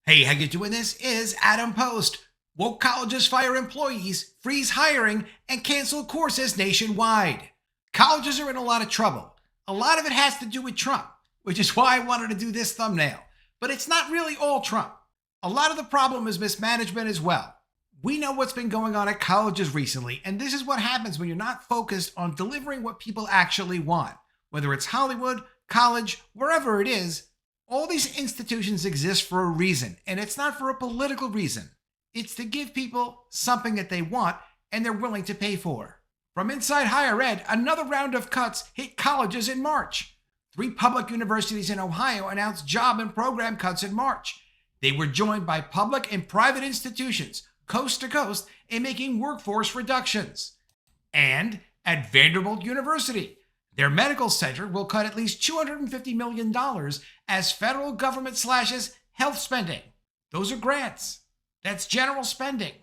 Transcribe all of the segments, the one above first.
Hey, how you doing? This is Adam Post. Woke colleges fire employees, freeze hiring, and cancel courses nationwide. Colleges are in a lot of trouble. A lot of it has to do with Trump, which is why I wanted to do this thumbnail. But it's not really all Trump. A lot of the problem is mismanagement as well. We know what's been going on at colleges recently, and this is what happens when you're not focused on delivering what people actually want. Whether it's Hollywood, college, wherever it is, all these institutions exist for a reason, and it's not for a political reason. It's to give people something that they want and they're willing to pay for. From inside higher ed, another round of cuts hit colleges in March. 3 public universities in Ohio announced job and program cuts in March. They were joined by public and private institutions, coast to coast, in making workforce reductions. And at Vanderbilt University, their medical center will cut at least $250 million as federal government slashes health spending. Those are grants. That's general spending.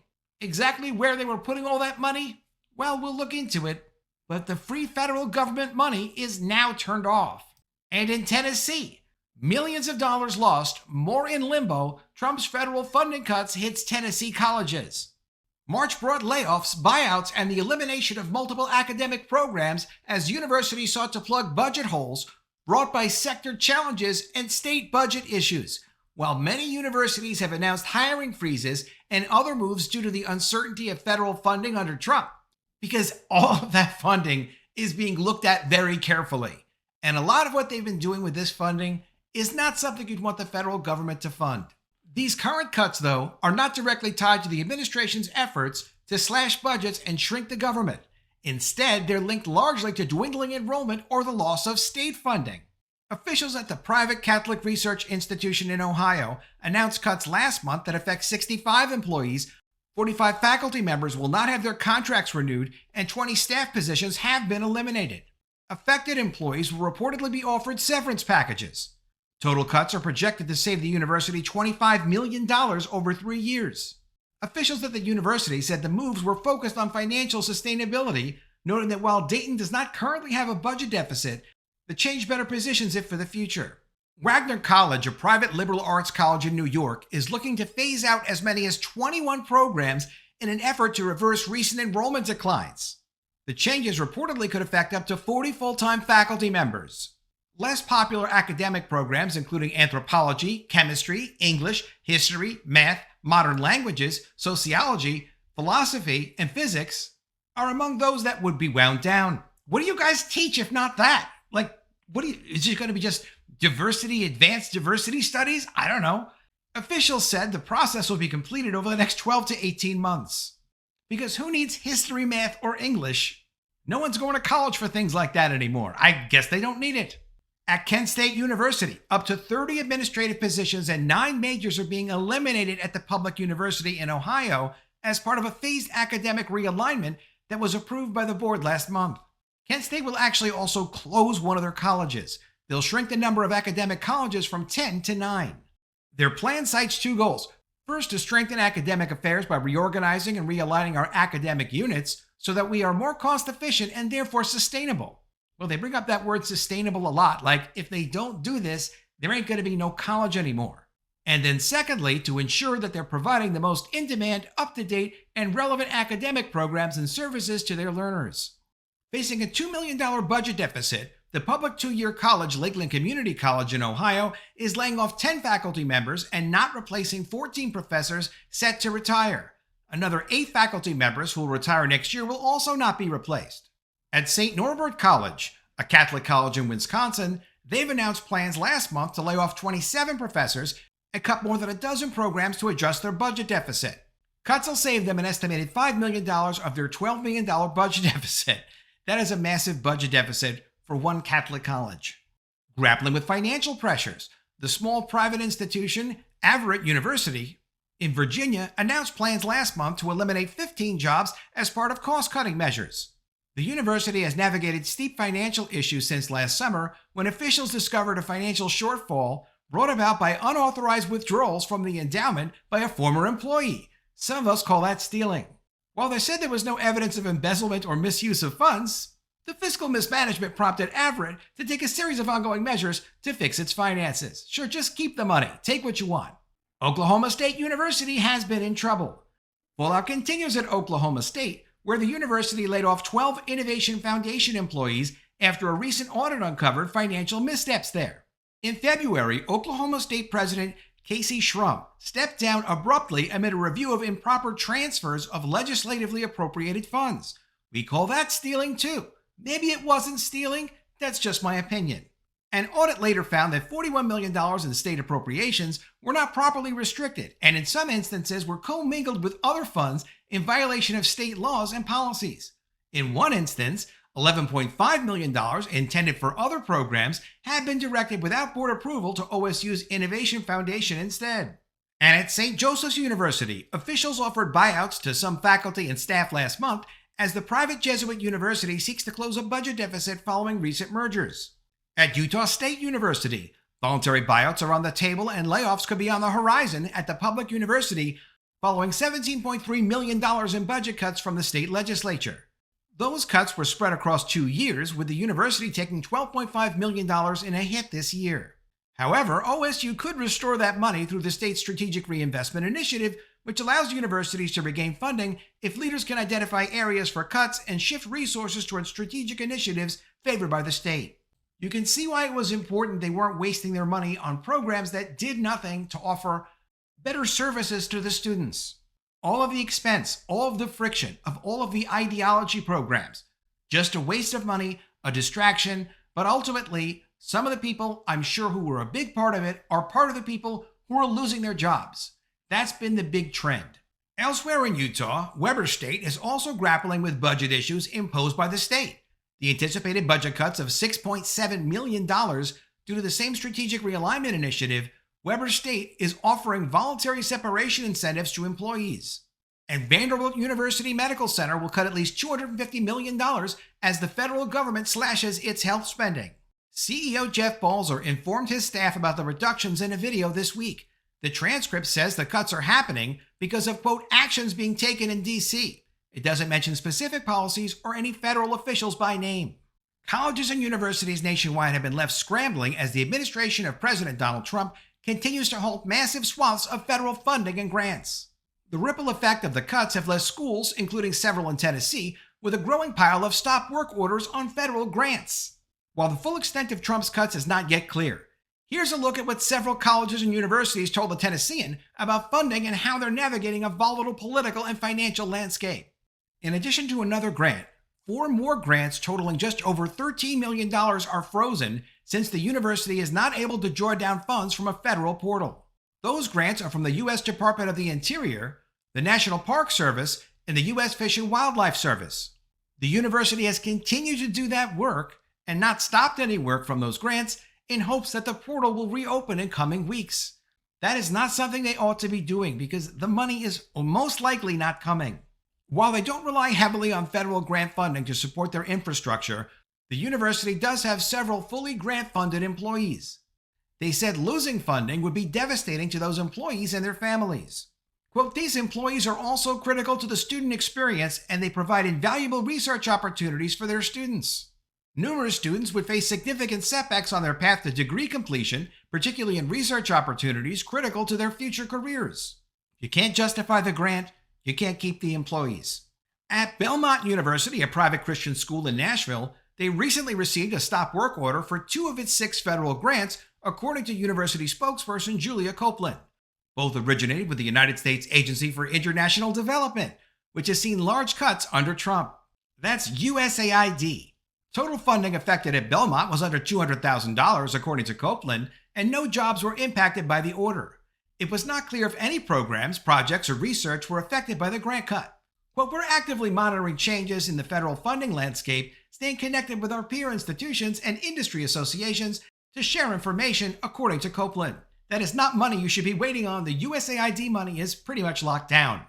Exactly where they were putting all that money? Well, we'll look into it. But the free federal government money is now turned off. And in Tennessee, millions of dollars lost, more in limbo. Trump's federal funding cuts hits Tennessee colleges. March brought layoffs, buyouts, and the elimination of multiple academic programs as universities sought to plug budget holes brought by sector challenges and state budget issues, while many universities have announced hiring freezes and other moves due to the uncertainty of federal funding under Trump, because all of that funding is being looked at very carefully. And a lot of what they've been doing with this funding is not something you'd want the federal government to fund. These current cuts, though, are not directly tied to the administration's efforts to slash budgets and shrink the government. Instead, they're linked largely to dwindling enrollment or the loss of state funding. Officials at the private Catholic Research Institution in Ohio announced cuts last month that affect 65 employees. 45 faculty members will not have their contracts renewed, and 20 staff positions have been eliminated. Affected employees will reportedly be offered severance packages. Total cuts are projected to save the university $25 million over 3 years. Officials at the university said the moves were focused on financial sustainability, noting that while Dayton does not currently have a budget deficit, the change better positions it for the future. Wagner College, a private liberal arts college in New York, is looking to phase out as many as 21 programs in an effort to reverse recent enrollment declines. The changes reportedly could affect up to 40 full-time faculty members. Less popular academic programs, including anthropology, chemistry, English, history, math, modern languages, sociology, philosophy, and physics, are among those that would be wound down. What do you guys teach if not that? Is it going to be just advanced diversity studies? I don't know. Officials said the process will be completed over the next 12 to 18 months. Because who needs history, math, or English? No one's going to college for things like that anymore. I guess they don't need it. At Kent State University, up to 30 administrative positions and 9 majors are being eliminated at the public university in Ohio as part of a phased academic realignment that was approved by the board last month. Kent State will actually also close one of their colleges. They'll shrink the number of academic colleges from 10 to 9. Their plan cites 2 goals. First, to strengthen academic affairs by reorganizing and realigning our academic units so that we are more cost efficient and therefore sustainable. Well, they bring up that word sustainable a lot, like if they don't do this, there ain't going to be no college anymore. And then secondly, to ensure that they're providing the most in-demand, up-to-date, and relevant academic programs and services to their learners. Facing a $2 million budget deficit, the public 2-year college, Lakeland Community College in Ohio, is laying off 10 faculty members and not replacing 14 professors set to retire. Another 8 faculty members who will retire next year will also not be replaced. At St. Norbert College, a Catholic college in Wisconsin, they've announced plans last month to lay off 27 professors and cut more than a dozen programs to adjust their budget deficit. Cuts will save them an estimated $5 million of their $12 million budget deficit. That is a massive budget deficit for one Catholic college. Grappling with financial pressures, the small private institution, Everett University in Virginia, announced plans last month to eliminate 15 jobs as part of cost-cutting measures. The university has navigated steep financial issues since last summer when officials discovered a financial shortfall brought about by unauthorized withdrawals from the endowment by a former employee. Some of us call that stealing. While they said there was no evidence of embezzlement or misuse of funds, the fiscal mismanagement prompted Everett to take a series of ongoing measures to fix its finances. Sure, just keep the money. Take what you want. Oklahoma State University has been in trouble. Fallout continues at Oklahoma State, where the university laid off 12 Innovation Foundation employees after a recent audit uncovered financial missteps there. In February, Oklahoma State President Casey Schrum stepped down abruptly amid a review of improper transfers of legislatively appropriated funds. We call that stealing too. Maybe it wasn't stealing, that's just my opinion. An audit later found that $41 million in state appropriations were not properly restricted and in some instances were commingled with other funds in violation of state laws and policies. In one instance, $11.5 million intended for other programs had been directed without board approval to OSU's Innovation Foundation instead. And at St. Joseph's University, officials offered buyouts to some faculty and staff last month as the private Jesuit university seeks to close a budget deficit following recent mergers. At Utah State University, voluntary buyouts are on the table and layoffs could be on the horizon at the public university following $17.3 million in budget cuts from the state legislature. Those cuts were spread across 2 years, with the university taking $12.5 million in a hit this year. However, OSU could restore that money through the state's Strategic Reinvestment Initiative, which allows universities to regain funding if leaders can identify areas for cuts and shift resources towards strategic initiatives favored by the state. You can see why it was important they weren't wasting their money on programs that did nothing to offer better services to the students. All of the expense, all of the friction of all of the ideology programs. Just a waste of money, a distraction, but ultimately, some of the people I'm sure who were a big part of it are part of the people who are losing their jobs. That's been the big trend. Elsewhere in Utah, Weber State is also grappling with budget issues imposed by the state. The anticipated budget cuts of $6.7 million due to the same strategic realignment initiative, Weber State is offering voluntary separation incentives to employees. And Vanderbilt University Medical Center will cut at least $250 million as the federal government slashes its health spending. CEO Jeff Balzer informed his staff about the reductions in a video this week. The transcript says the cuts are happening because of, quote, actions being taken in D.C. It doesn't mention specific policies or any federal officials by name. Colleges and universities nationwide have been left scrambling as the administration of President Donald Trump continues to halt massive swaths of federal funding and grants. The ripple effect of the cuts have left schools, including several in Tennessee, with a growing pile of stop work orders on federal grants. While the full extent of Trump's cuts is not yet clear, here's a look at what several colleges and universities told the Tennessean about funding and how they're navigating a volatile political and financial landscape. In addition to another grant, 4 more grants totaling just over $13 million are frozen since the university is not able to draw down funds from a federal portal. Those grants are from the U.S. Department of the Interior, the National Park Service, and the U.S. Fish and Wildlife Service. The university has continued to do that work and not stopped any work from those grants in hopes that the portal will reopen in coming weeks. That is not something they ought to be doing because the money is most likely not coming. While they don't rely heavily on federal grant funding to support their infrastructure, the university does have several fully grant-funded employees. They said losing funding would be devastating to those employees and their families. Quote, these employees are also critical to the student experience and they provide invaluable research opportunities for their students. Numerous students would face significant setbacks on their path to degree completion, particularly in research opportunities critical to their future careers. If you can't justify the grant, you can't keep the employees. At Belmont University, a private Christian school in Nashville, they recently received a stop work order for 2 of its 6 federal grants, according to university spokesperson Julia Copeland. Both originated with the United States Agency for International Development, which has seen large cuts under Trump. That's USAID. Total funding affected at Belmont was under $200,000, according to Copeland, and no jobs were impacted by the order. It was not clear if any programs, projects, or research were affected by the grant cut. But we're actively monitoring changes in the federal funding landscape, staying connected with our peer institutions and industry associations to share information, according to Copeland. That is not money you should be waiting on. The USAID money is pretty much locked down.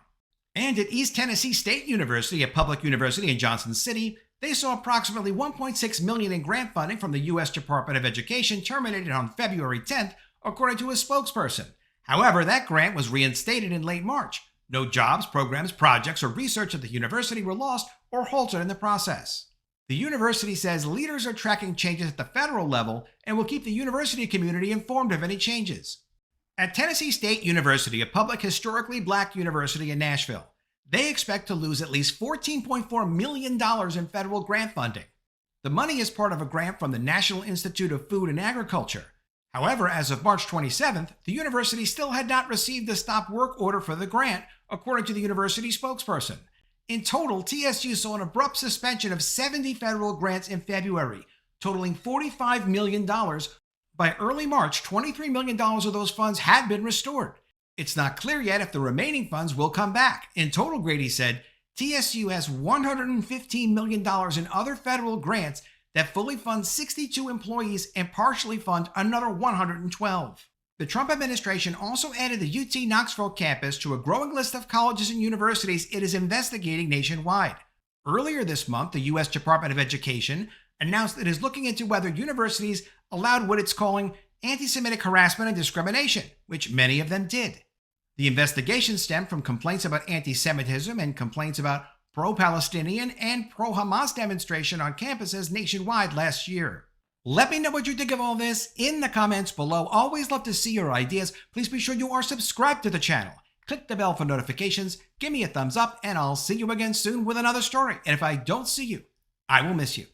And at East Tennessee State University, a public university in Johnson City, they saw approximately $1.6 million in grant funding from the U.S. Department of Education terminated on February 10th, according to a spokesperson. However, that grant was reinstated in late March. No jobs, programs, projects, or research at the university were lost or halted in the process. The university says leaders are tracking changes at the federal level and will keep the university community informed of any changes. At Tennessee State University, a public historically black university in Nashville, they expect to lose at least $14.4 million in federal grant funding. The money is part of a grant from the National Institute of Food and Agriculture. However, as of March 27th, the university still had not received the stop work order for the grant, according to the university spokesperson. In total, TSU saw an abrupt suspension of 70 federal grants in February, totaling $45 million. By early March, $23 million of those funds had been restored. It's not clear yet if the remaining funds will come back. In total, Grady said, TSU has $115 million in other federal grants that fully fund 62 employees and partially fund another 112. The Trump administration also added the UT Knoxville campus to a growing list of colleges and universities it is investigating nationwide. Earlier this month, the U.S. Department of Education announced it is looking into whether universities allowed what it's calling anti-Semitic harassment and discrimination, which many of them did. The investigation stemmed from complaints about anti-Semitism and complaints about pro-Palestinian and pro-Hamas demonstration on campuses nationwide last year. Let me know what you think of all this in the comments below. Always love to see your ideas. Please be sure you are subscribed to the channel. Click the bell for notifications, give me a thumbs up, and I'll see you again soon with another story. And if I don't see you, I will miss you.